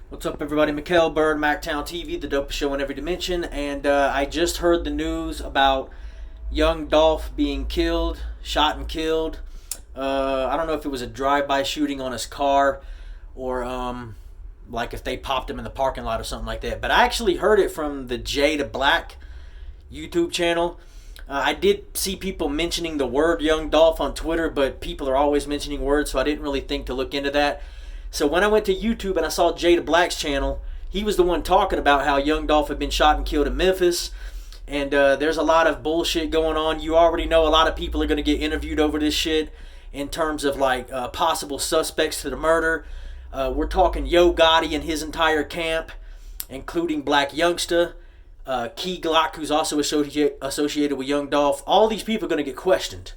What's up, everybody? Mikkel Bird, Mactown TV, the dopest show in every dimension. And I just heard the news about young Dolph being killed, shot and killed. I don't know if it was a drive-by shooting on his car or like if they popped him in the parking lot or something like that. But I actually heard it from the J to Black YouTube channel. I did see people mentioning the word young Dolph on Twitter, but people are always mentioning words, so I didn't really think to look into that. So when I went to YouTube and I saw Jay to Black's channel, he was the one talking about how young Dolph had been shot and killed in Memphis. And there's a lot of bullshit going on. You already know a lot of people are going to get interviewed over this shit in terms of like possible suspects to the murder. We're talking Yo Gotti and his entire camp, including Black Youngsta, Key Glock, who's also associated with young Dolph. All these people are going to get questioned.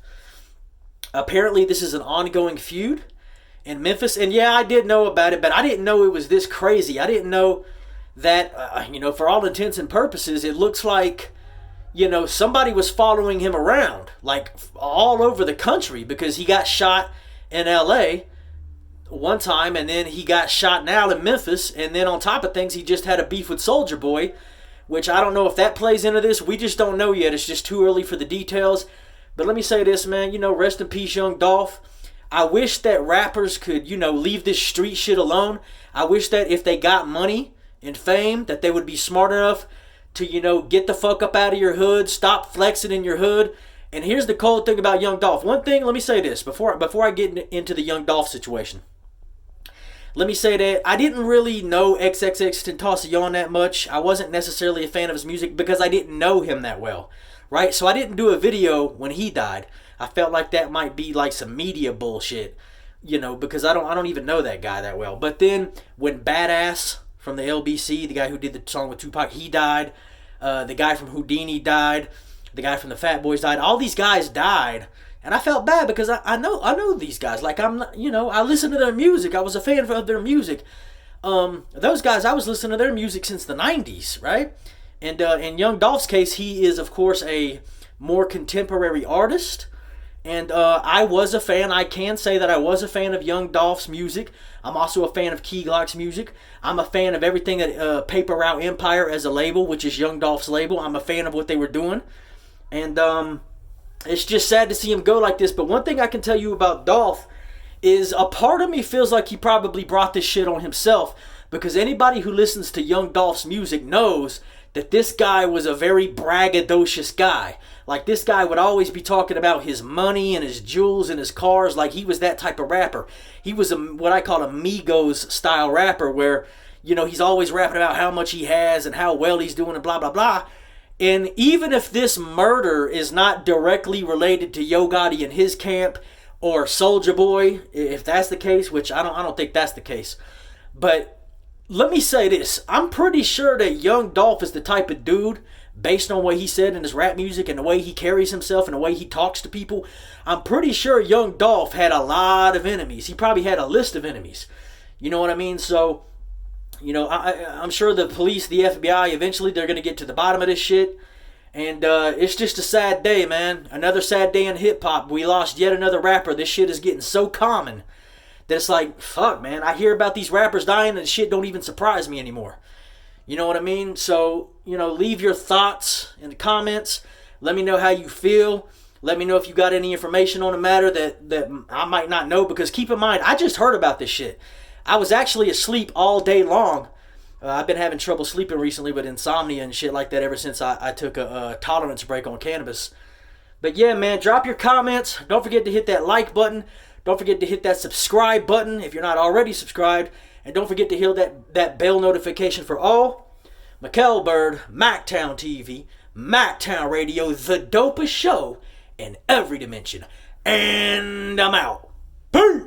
Apparently this is an ongoing feud in Memphis, and yeah, I did know about it, but I didn't know it was this crazy. I didn't know that, for all intents and purposes, it looks like, somebody was following him around, like, all over the country, because he got shot in L.A. one time, and then he got shot now in Memphis, and then on top of things, he just had a beef with Soulja Boy, which I don't know if that plays into this. We just don't know yet. It's just too early for the details. But let me say this, man, rest in peace, young Dolph. I wish that rappers could, leave this street shit alone. I wish that if they got money and fame, that they would be smart enough to, get the fuck up out of your hood, stop flexing in your hood. And here's the cold thing about young Dolph. One thing, let me say this before I get into the young Dolph situation. Let me say that I didn't really know XXXTentacion that much. I wasn't necessarily a fan of his music because I didn't know him that well, right? So I didn't do a video when he died. I felt like that might be like some media bullshit, because I don't even know that guy that well. But then when Badass from the LBC, the guy who did the song with Tupac, he died. The guy from Houdini died. The guy from the Fat Boys died. All these guys died, and I felt bad because I know these guys. Like I listened to their music. I was a fan of their music. Those guys, I was listening to their music since the '90s, right? And in Young Dolph's case, he is of course a more contemporary artist. And I was a fan. I can say that I was a fan of Young Dolph's music. I'm also a fan of Key Glock's music. I'm a fan of everything that Paper Route Empire as a label, which is Young Dolph's label. I'm a fan of what they were doing. And it's just sad to see him go like this. But one thing I can tell you about Dolph is a part of me feels like he probably brought this shit on himself. Because anybody who listens to Young Dolph's music knows that this guy was a very braggadocious guy. Like, this guy would always be talking about his money and his jewels and his cars. Like, he was that type of rapper. He was what I call a Migos style rapper where, he's always rapping about how much he has and how well he's doing and blah, blah, blah. And even if this murder is not directly related to Yo Gotti and his camp or Soulja Boy, if that's the case, which I don't think that's the case. But let me say this. I'm pretty sure that Young Dolph is the type of dude, based on what he said in his rap music and the way he carries himself and the way he talks to people, I'm pretty sure Young Dolph had a lot of enemies. He probably had a list of enemies. You know what I mean? So, I'm sure the police, the FBI, eventually they're going to get to the bottom of this shit. And it's just a sad day, man. Another sad day in hip-hop. We lost yet another rapper. This shit is getting so common that it's like, fuck, man. I hear about these rappers dying and shit don't even surprise me anymore. You know what I mean? So, leave your thoughts in the comments. Let me know how you feel. Let me know if you got any information on the matter that I might not know. Because keep in mind, I just heard about this shit. I was actually asleep all day long. I've been having trouble sleeping recently with insomnia and shit like that ever since I took a tolerance break on cannabis. But yeah, man, drop your comments. Don't forget to hit that like button. Don't forget to hit that subscribe button if you're not already subscribed. And don't forget to hit that bell notification for all. Mikkel Bird, Mactown TV, Mactown Radio, the dopest show in every dimension. And I'm out. Peace!